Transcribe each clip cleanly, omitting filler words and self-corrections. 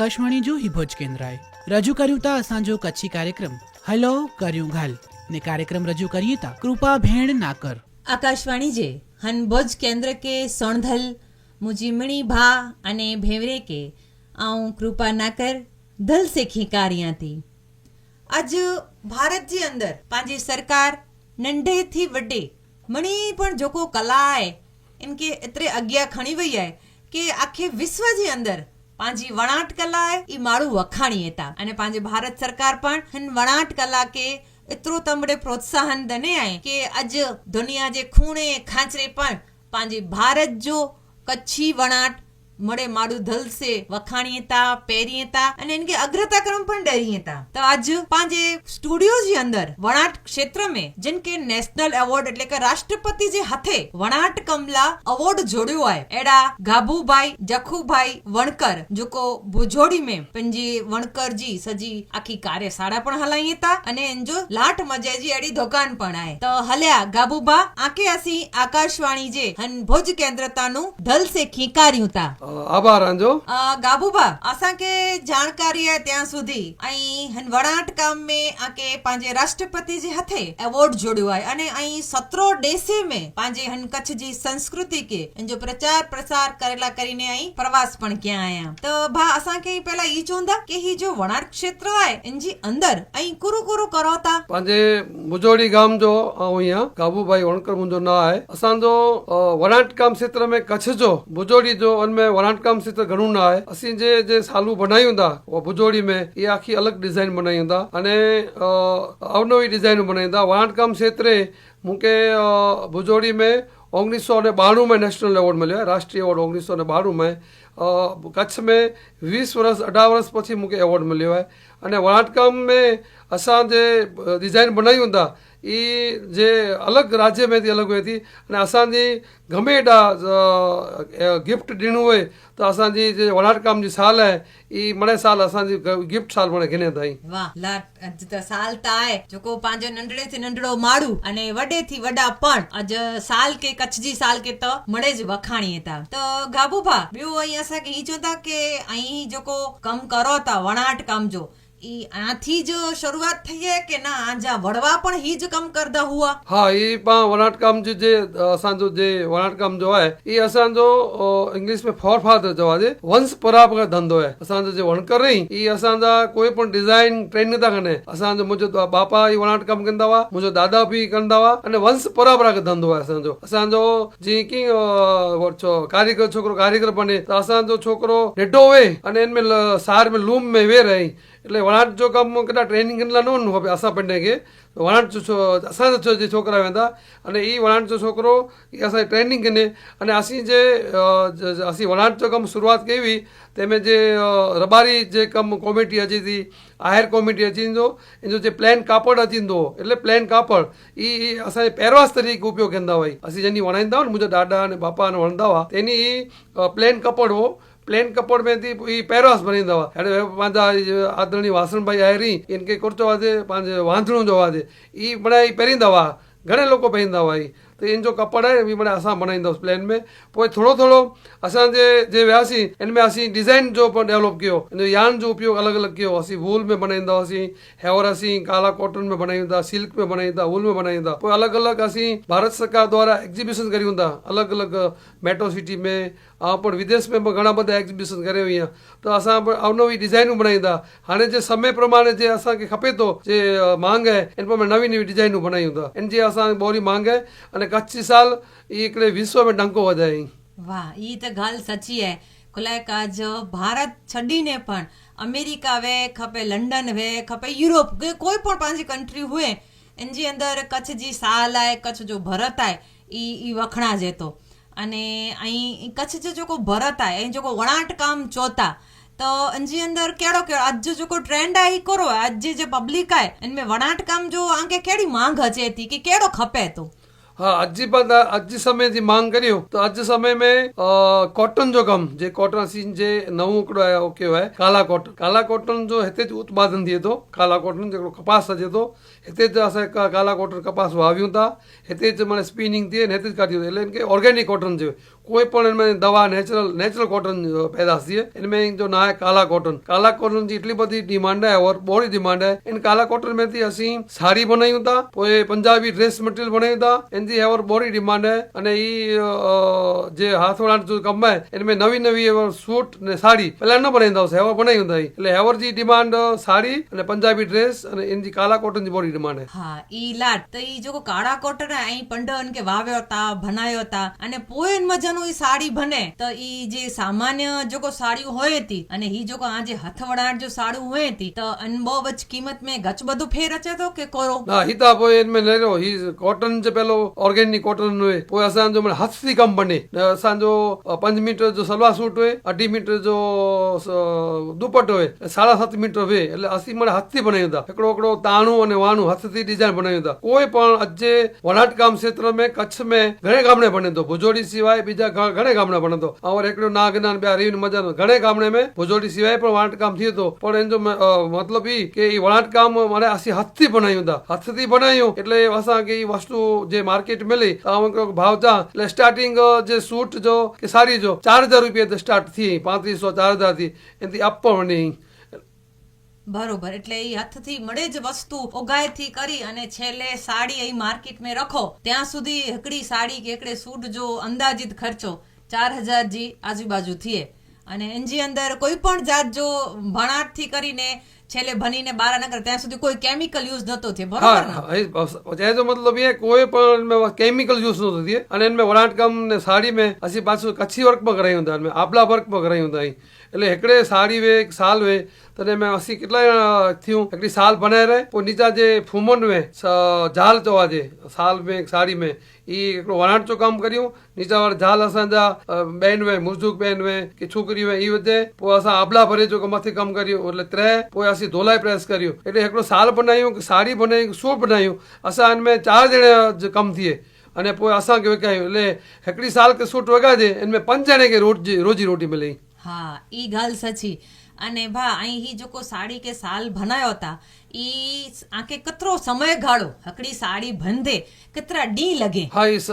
आकाशवाणी जो हिभोज केंद्र आहे रजू कर्યું તા અસાંજો કચ્છી કાર્યક્રમ હલો કર્યું ઘાલ ને કાર્યક્રમ રજૂ કરીએ તા કૃપા भेण नाकर। आकाशवाणी जे हनभोज केंद्र के सोणधल मुझी मणी भा अने भेवरे के आऊं कृपा नाकर धल से खीकारियां थी। आज भारत जी अंदर पांजी सरकार नंढे थी वड्डे मणी पण जोको कला है इनके एतरे अग्या खणी वई है कि आखे विश्व जी अंदर पांजी वणाट कला है ई मारू वखाणी था अने पांजे भारत सरकार पण हन वणाट कला के एतरो तमड़े प्रोत्साहन दने आए कि अज दुनिया जे खूणे खांचरे पण पांजे भारत जो कच्छी वणाट मड़े मारू धल से वखाणीए था पेरीए था अने इनके अग्रता क्रम पण डरीए था। तो आज पांजे स्टूडियो जी अंदर वणाट क्षेत्र में जिनके नेशनल अवॉर्ड એટલે કે રાષ્ટ્રપતિ જે હાથે વણાટ કમલા અવોર્ડ જોડ્યો है एड़ा गाबूभाई जखूभाई वणकर जोको भुजोड़ी में पंजी वणकर जी सजी आखी कार्यशाला पण हलाईए था अने जो लाट मजे जी एड़ी दुकान पण है। तो हल्या गाबूबा आके असी आकाशवाणी जे हन भुज केंद्रतानु धल से खीकार्યું था। आभार अंजो। गाबूबा असा के जानकारी है त्या सुधी आई हन वणाट काम में आके पांजे राष्ट्रपति जी हथे अवॉर्ड जोड़ियो है अने आई 17 देशे में पांजे हन कच्छ जी संस्कृति के जो प्रचार प्रसार करेला करीने आई प्रवास पण किया आया। तो भा असा के पहला ई चोंदा के ही जो वणाट क्षेत्र है इनजी अंदर आई कुरु कुरु करोता पांजे मुजोड़ी गाम जो आऊं गाबूभाई वणकर मुंजो ना है असा जो वणाट काम क्षेत्र में कच्छ जो भुजोड़ी जो उनमें वणाट काम क्षेत्र घणो ना है असी जे सालू बनायूं था वो भुजोड़ी में ये आखी अलग डिजाइन बनायूं था अने अवनवी डिजाइन बनायूं था। वणाट काम क्षेत्रे मूंखे भुजोड़ी में 1992 में नेशनल अवॉर्ड मिलो है राष्ट्रीय अवॉर्ड 1992 में कच्छ में 20 वर्ष 18 वर्ष पछी मूंखे अवॉर्ड मिलो है अने वणाट काम में असां जे डिजाइन बनायूं था ई जे अलग राज्य में थी अलग हुई थी अने असांजी गमे एॾा गिफ्ट ॾियणो हुए तो असांजी जे वणाट काम जी साल है ई मणे साल असांजी गिफ्ट साल मणे गिने ताईं। वाह लाट अज त साल त आहे जेको पंहिंजो नंढड़े थी नंढड़ो माड़ू अने वॾे थी वॾा पण अज साल के कच्छ जी साल के त मणे ज वखाणीए था। तो गाबूभा ॿियो ऐं असांखे ई चवंदा के ऐं जेको कम करो था वणाट कम जो ई आथी जो शुरुआत थी है के ना आजा वड़वा पण ही जो कम करदा हुआ। हाँ ई पा वणाट काम जे असांजो जे वणाट काम जो है ई असांजो इंग्लिश में फोरफादर जो आहे वंश परंपरा धंधो है असांजो जे वणकर रही ई असांजा कोई पण डिजाइन ट्रेन नथा कने असांजो मुंहिंजो बापा ई वणाट काम कंदा हुआ मुंहिंजो दादा भी कंदा हुआ अने वंश परंपरा धंधो है असांजो जी की कारीगर छोकरो कारीगर बने तो असांजो छोकरो नेडो वे अने इनमें सार में लूम में वे रही એટલે વણાટ જો કામ કદાચ ટ્રેનિંગ કેટલા ન હોય અસાં પણ કે વણાટ અસાં જે છોકરા વેંदा અને એ વણાટ જો છોકરો એ અસાં ટ્રેનિંગ કને અને અસી જે અસી વણાટ જો કામ शुरुआत कई तेमें जे रबारी जे कम कॉमिटी अची थी आहिर कॉमिटी अची जो इन जो प्लेन कापड़ अची એટલે प्लेन कापड़ ई असां पैरवास तरीक़े उपयोग कंदा हुआ असीं जॾहिं वणाईंदा हुआ मुंहिंजा ॾाॾा अने बापा ने वणंदा हुआ तेनी प्लेन कपड़ हो प्लेन कपड़ में थी पैरवास बनाईंदा हुआ अड़े पंहिंजा आदरणीय वासण भाई आहिरी इनके कुर्तो वादे पंहिंजे वांधणो जो वादे ई बनाई पहिरींदा हुआ घणे लोग पहिरींदा हुआ तो इन जो कपड़ है भी मैंने असां बनाईंदा प्लेन में पोइ थोड़ो थोड़ो असांजे जे वियासीं इनमें असीं डिज़ाइन जो डेवलप कियो इन यान जो उपयोग अलग अलग कियो असीं वूल में बनाईंदा हुआसीं हेवर असीं काला कॉटन में बनाईंदा सिल्क में बनाईंदा वूल में बनाईंदा पोइ अलग अलग असीं भारत सरकार द्वारा एग्जीबिशन करियूं था अलग अलग मेट्रो सिटी में पण विदेश में घणा बधा एग्जीबिशन करे हुई तो असां अवनवी डिजाइनूं बनाईंदा हाणे जे समय प्रमाणे जे असांखे खपे थो जे मांग है इन पर नवी नवी डिजाइनूं बनायूं था इन जी असां बोरी मांग है अने कच्छ साल ई हिकिड़े विश्व में डंको वधायईं। वाह ई त ॻाल्हि सची है कुलाकाज भारत छॾीने पण अमेरिका वे खपे लंडन वे खपे यूरोप कोई पण पंहिंजी कंट्री हुए इन जे अंदर कच्छ जी साल आहे कच्छ जो भरत आहे ई वखणाजे थो अने ऐं कच्छ जो जेको भरत आहे ऐं जेको वणाट काम चोता तो इन जे अंदर कहिड़ो कहिड़ो अॼु जो जेको ट्रेंड आहे ई करो अॼु जे पब्लिक आहे इनमें वणाट काम जो आंखे कहिड़ी मांग अचे थी कि कहिड़ो खपे थो। हाँ अज समय की मांग करियो तो अज समय में कॉटन जो कम जे कॉटन असी जे नवों हिकिड़ो आहे कयो आहे काला कॉटन जो हिते उत्पादन थिए थो काला कॉटन जेको कपास अचे थो हिते असां काला कॉटन कपास वावियूं था हिते माना स्पिनिंग थिए हिते काढी थो એટલે કે ઓર્ગેનિક कॉटन जो कोई पण इनमें दवा नेचुरल कॉटन पैदाश थी है। इनमें जो ना है काला कॉटन जी एटली बड़ी डिमांड है और बड़ी डिमांड है। इन काला कॉटन में थी असी साड़ी बनायूं था, पोइ पंजाबी ड्रेस मटेरियल बनायूं था, इनकी है और बड़ी डिमांड है। अने ई जे हाथ वणाट जो कम है इनमें नवी नवी सूट ने साड़ी पहला न बनाईंदा हुआसीं, हेवर बनायूं था। એટલે હેવર जी डिमांड साड़ी અને पंजाबी ड्रेस અને इनजी काला कॉटन जी बड़ी डिमांड है। હા ઈ લાટ તો ઈ જો કાળા કોટન અહીં पंडन के वाव्यो ता बनायो ता અને પોયન મજાનો ઈ સાડી બને તો ઈ જે સામાન્ય જો કો સાડી હોય હતી અને ઈ જો કો આ જે હથવડાટ जो साड़ू हुए थी तो अनबो बच कीमत में गच बधु फेर अचे तो के कोरो ना हिता पोइ इनमें ले लो ही कॉटन जो पहलो ऑर्गेनिक कॉटन हुए पोइ असां जो हथ थी कम बने असां जो 5 मीटर जो सलवार सूट हुए 2.5 मीटर जो दुपट्टो हुए 7.5 मीटर हुए એટલે અસી મને હાથથી બનાવ્યું હતા। हिकिड़ो ताणू અને વાણું हथથી डिजाइन बनाવ્યું હતા। કોઈ પણ અજે વણાટ કામ ક્ષેત્ર में कच्छ में घणे गामणे बने तो भुजोड़ी सिवाय बीजा घणे गामणे बने तो और हिकिड़ो नागनान ॿिया रेवन मजा घणे गामणे में भुजोड़ी सिवाय पण वणाट काम थिए तो पण इन जो मतलब ई के ई वणाट काम माने असी हथથી बनायूं था। हथથી बनायूं એટલે असांखे ई वस्तु जे मार्केट मिली त भाव था એટલે स्टार्टिंग जे सूट जो के साड़ी जो 4000 रुपया ते स्टार्ट थी 3500 4000 थी एनથી अप वणे। બરોબર એટલે એ હાથથી મળે જ વસ્તુ ઓગાયથી કરી અને છેલ્લે સાડી અહીં માર્કેટમાં રખો ત્યાં સુધી એકડી સાડી કે એકડે સૂટ જો અંદાજિત ખર્ચો 4000 जी આજુબાજુ થઈએ અને એનજી અંદર કોઈ પણ જાત જો ભણાટથી કરીને છેલ્લે ભણીને બાર ન કરે ત્યાં સુધી કોઈ કેમિકલ યુઝ નતો થયો બરોબર ને जो मतलब ये कोई पण इनमें केमिकल यूज नथो थिए अने इनमें वणाट कम ने साड़ी में असी पाछो कच्छी वर्क में करायूं था, इनमें आपला वर्क में करायूं था। એટલે हिकिड़े साड़ी वे साल वे तॾहिं में असी केतिरा थियूं हिकिड़ी साल बनाए रहे पोइ नीचा जे फूमन में झाल चवाजे साल में साड़ी में ई हिकिड़ो वणाट जो कमु करियूं नीचा वारा झाल असांजा ॿेन वे मुर्जुक ॿेन वे की छोकिरी वे ई वधे पोइ असां आबला भरे जो मथे कमु करियूं એટલે ત્રે पोइ असीं धोलाई प्रेस करियूं એટલે हिकिड़ो साल बनायूं साड़ी बनायूं सूट बनायूं असां हिनमें 4 ॼणा जो कमु थिए अने पोइ असांखे विकायूं એટલે हिकिड़ी साल के सूट वगाजे इनमें 5 ॼणे खे रोजी रोटी मिले। હા ઈ ગાલ સચી અને ભા અહીં ही जो साड़ी के साल बनायो था ई आके कतरो समय गाड़ो हकड़ी साड़ी बंधे कतरा डी लगे। हाँ इस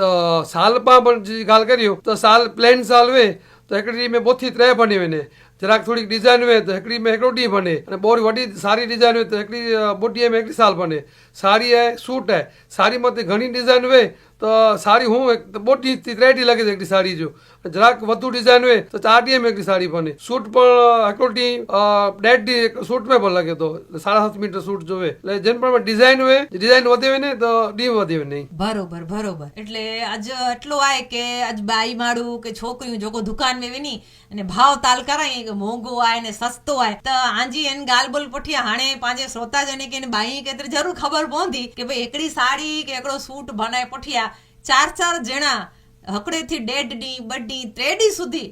साल पा जी गाल करियो तो साल प्लेन साल वे तो हिकिड़ी में बोथी 3 बनी वञे જરાક થોડીક ડિઝાઇન હોય તો हिकिड़ी में हिकिड़ो ॾींहुं बने અને बोरी वॾी सारी डिजाइन हुई तो हिकिड़ी बोटीअ में हिकिड़ी साल बने। साड़ी है सूट है साड़ी मथे घणी डिजाइन हुए तो साड़ी हूँ तो बोटी 3 ॾींहं लॻे हिकिड़ी साड़ी जो જરાક વધુ डिजाइन हुए तो 4 ॾींहं में हिकिड़ी साड़ी बने। सूट पण हिकिड़ो ॾींहुं 1.5 ॾींहं सूट में पण लॻे थो 7.5 मीटर सूट जो हुए એટલે જેન પણ डिजाइन हुए डिजाइन વધે ને તો ॾींहुं વધે નહીં। બરોબર બરોબર એટલે આજ એટલો આય કે આજ બાઈ માડું કે છોકરીઓ જો દુકાન में वञी અને ભાવ તાલ કરાય કે મોંઘો આય ને સસ્તો આય તો આજી એન ગાલ બોલ પઠિયા હાणे પાંजे श्रोता जने के बाई के जरूर खबर पवंदी के भाई एकड़ी साड़ी के एकड़ो सूट बनाए पठिया 4 जणा हकड़े थी 1.5 ॾींहुं 2 ॾींहुं 3 ॾींहुं સુધી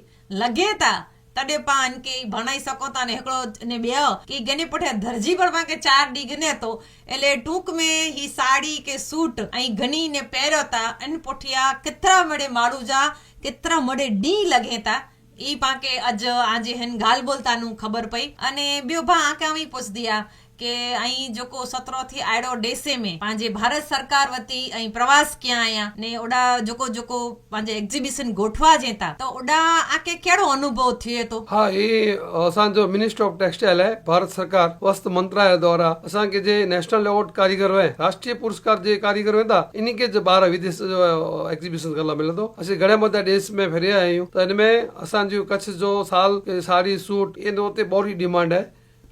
लगे था तॾे पान के भणाई सको था ने हिकिड़ो ने ॿियो की गने पठे दर्जी पर पाके 4 ॾींहुं गने तो એટલે टूक में ही साड़ी के सूट ऐं गनी ने पहिरियो था इन पुठिया केतिरा मड़े माण्हू जा केतिरा मड़े ॾींहुं लॻे था ई पाके अज आजे हिन गाल बोलतानु खबर पई अने ॿियो भा आके आमी पुछदी आ के आई जोको 17 थी आड़ो देसे में पांजे भारत सरकार वती आई प्रवास किया आया ने ओडा जोको जोको पांजे एग्जीबिशन गोठवा जेता तो ओडा आके केड़ो अनुभव थिए तो। हाँ ये असां जो मिनिस्टर ऑफ टेक्सटाइल है भारत सरकार वस्त्र मंत्रालय द्वारा असां के जे नेशनल अवार्ड कारीगर हुए राष्ट्रीय पुरस्कार जे कारीगर हुए था इन्हीं के जो 12 विदेश जो एग्जीबिशन करला मिले तो असी घणे मथा देश में फिरिया आहियूं तो इनमें असां जो कच्छ जो साल साड़ी सूट इन उते बड़ी डिमांड है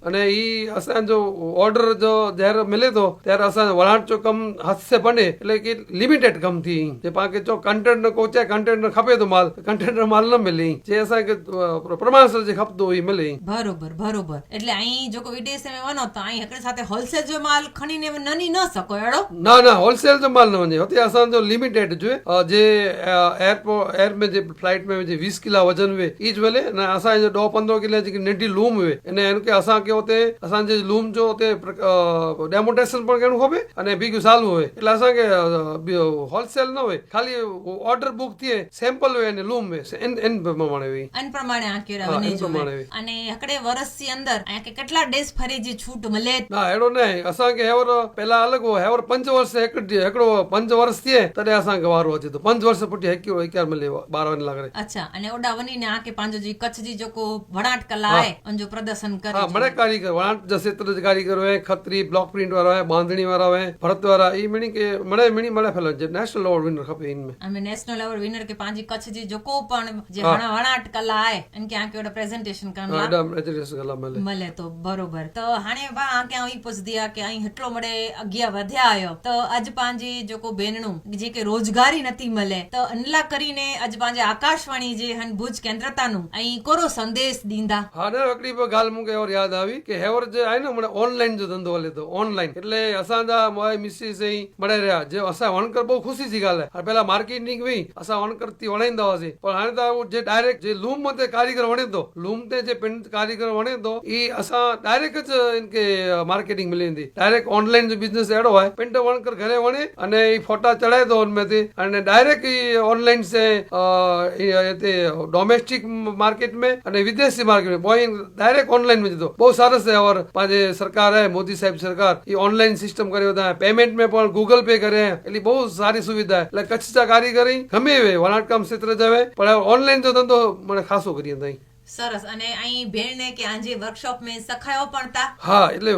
અને ઈ અસાંજો ઓર્ડર જો જ્યારે મિલે તો ત્યારે અસાં વણાટ જો કમ હાથ से बने એટલે કે લિમિટેડ કમ थी જે પાકે જો कंटेनर कोचे कंटेनर खपे तो माल कंटेनर माल न मिले जे असां के प्रमाणसर जे खपतो ई मिले। बरोबर बरोबर એટલે અહીં જો કોઈ વિદેશ में वनो तो અહીં હકડે સાથે હોલસેલ जो माल खणीने ननी न सको एड़ो ना ना होलसेल जो माल न वने होते असां जो लिमिटेड जो जे एयरपोर्ट एयर में जे फ्लाइट में जे 20 किलो वजन हुए ई ज वेले ना असां जो 10-15 किलो जी नंढी लूम हुए इन के असां के हुते असांजे लूम जो हुते डेमोन्स्ट्रेशन पण करणु खपे अने बीजो चालू होए એટલે असांखे होलसेल न होए खाली ऑर्डर बुक थिए सैंपल होए अने लूम में इन प्रमाणे होई અન પ્રમાણે આ કેરા હા, બને એન જો પ્રમાણે. અને હકડે વર્ષથી અંદર આ કે કેટલા ડેઝ ફરી જે છૂટ મળે ના अहिड़ो न आहे असांखे हेवर पहिला अलॻि हो हेवर 5 वर्ष हिकिड़ो 5 वर्ष थिए तॾहिं असांखे वारो अचे थो 5 वर्ष पुठी हिकु मिले 12 वञ लाॻे અચ્છા અને ઓડા વનીને આ કે પાંજો जी कच्छ जी जेको वणाट कला आहे उन जो प्रदर्शन करे हाँ बड़े कारीगर वणाट जा क्षेत्र जे कारीगर हुए खत्री ब्लॉक प्रिंट वारा हुए बांधणी वारा हुए भरत वारा ई मिणी के मड़े फैलो नेशनल अवॉर्ड विनर खपे इनमें અમે નેશનલ એવોર્ડ વિનર કે પાંજી કચ્છ जी जेको पण जे वणाट कला आहे इनके आ के ओड़ा प्रेजेंटेशन हाँ, करन एडा एजुकेशन गला मिले મળે તો બરોબર તો હાणे બા આ કે અહીં પૂછદી આ કે અહીં હટલો મળે અગિયા વધ્યા આયો તો અજ પાંજી જોકો બેનણું જે કે રોજગારી નથી મળે તો અનલા કરીને અજ પાંજે આકાશવાણી જે હન ભુજ કેન્દ્રતાનું અહીં કોરો સંદેશ દીંदा હા ને हिकिड़ी ॿ ॻाल्हि मूंखे और यादि આવી કે हेवर जे आहे न મને ऑनलाइन जो धंधो हले थो ऑनलाइन એટલે असांजा मोए मिसिस ऐं बड़े रहिया जो असां वणकर બહુ ખુશી जी ॻाल्हि आहे पहिला मार्केटिंग हुई असां वणकर थी वणाईंदा हुआसीं पर हाणे त उहो जे डायरेक्ट जे लूम ते कारीगर वणे थो लूम ते जे पिन कारीगर वणे थो ई असां डायरेक्ट ज इनके मार्केटिंग मिली वेंदी डायरेक्ट ऑनलाइन जो बिजनेस अहिड़ो आहे पिंड वणकर घरे वणे अने ई फोटा चढ़ाए थो उनमें ते अने डायरेक्ट ई ऑनलाइन से हिते डोमेस्टिक मार्केट में अने विदेशी मार्केट में बोई डायरेक्ट ऑनलाइन में थो बहुत सरस है और पंहिंजे सरकार है मोदी साहिब सरकार ई ऑनलाइन सिस्टम કર્યો था पेमेंट में पण गूगल पे करे એટલે બહુ સારી સુવિધા એટલે કચ્છ जा कारीगर ગમે વે વણાટકામ ક્ષેત્ર જવે પણ ऑनलाइन जो धंधो મને ખાસો કરી હતા સરસ અને અહીં भेण के आंजे वर्कशॉप में सखायो पण ता हा એટલે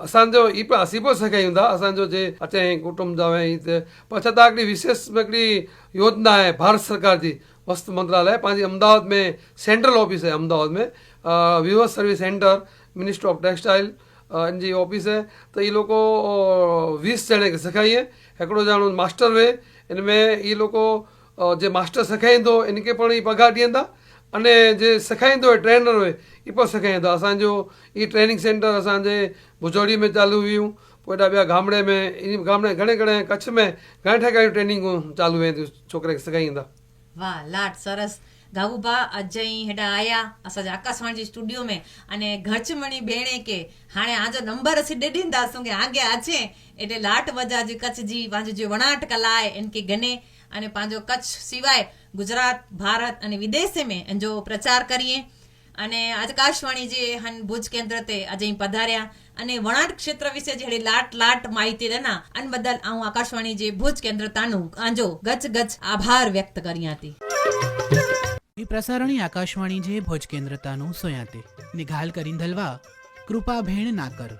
असांजो ई पण असीं पण सेखारियूं था असांजो जे अचे कुटुंब जा आहिनि पर छा त हिकिड़ी विशेष हिकिड़ी योजना आहे भारत सरकार जी वस्त्र मंत्रालय पंहिंजी अहमदाबाद में सेंट्रल ऑफिस है अहमदाबाद में viewer service centre ministry of textile इनजी ऑफिस है तो ये लोग 20 ॼणे खे सेखारीए हिकिड़ो ॼणो मास्टर हुए इनमें ये लोग जे मास्टर सेखारींदो इनके पण ई पघार ॾींदा अने जे सेखारींदो ट्रेनर हुए ई पण सेखारींदा असांजो ई ट्रेनिंग सेंटर असांजे भुजोड़ी में चालू हुयूं पोइ एॾा ॿिया गामड़े में इन गामड़े घणे घणे कच्छ में घणे ठेकायूं ट्रेनिंगूं चालू वेंदियूं छोकिरे खे सेखारींदा वाह लाट सरस गागुबा अजय हेडा आया असांजे आकाशवाणी जी स्टूडियो में अने घचमणी भेणे के हाणे आजो नंबर असी दे दींदासूं के आगे अचे एटे लाट वजा जी कच्छ जी पंहिंजो जो वणाट कला आहे इनके गने अने पंहिंजो कच्छ सिवाय गुजरात भारत अने विदेश में इनजो प्रचार करिए अने आकाशवाणी जे हन भुज केंद्र ते अजय पधार्या अने वणाट क्षेत्र विषय जहिड़ी लाट माहिती ॾिना अन बदल आऊं आकाशवाणी जे भुज केंद्र तानु आंजो गच आभार व्यक्त करियां थी ಈ ಪ್ರಸಾರಣಿ ಆಕಾಶವಾಣಿ ಜೆ ಭೋಜ ಕೇಂದ್ರತಾನು ಸೋಯಾತೆ ನಿಘಾಲ್ ಕರಿಂದಲ್ವಾ ಕೃಪಾ ಭೇಣ ನಾಕರ್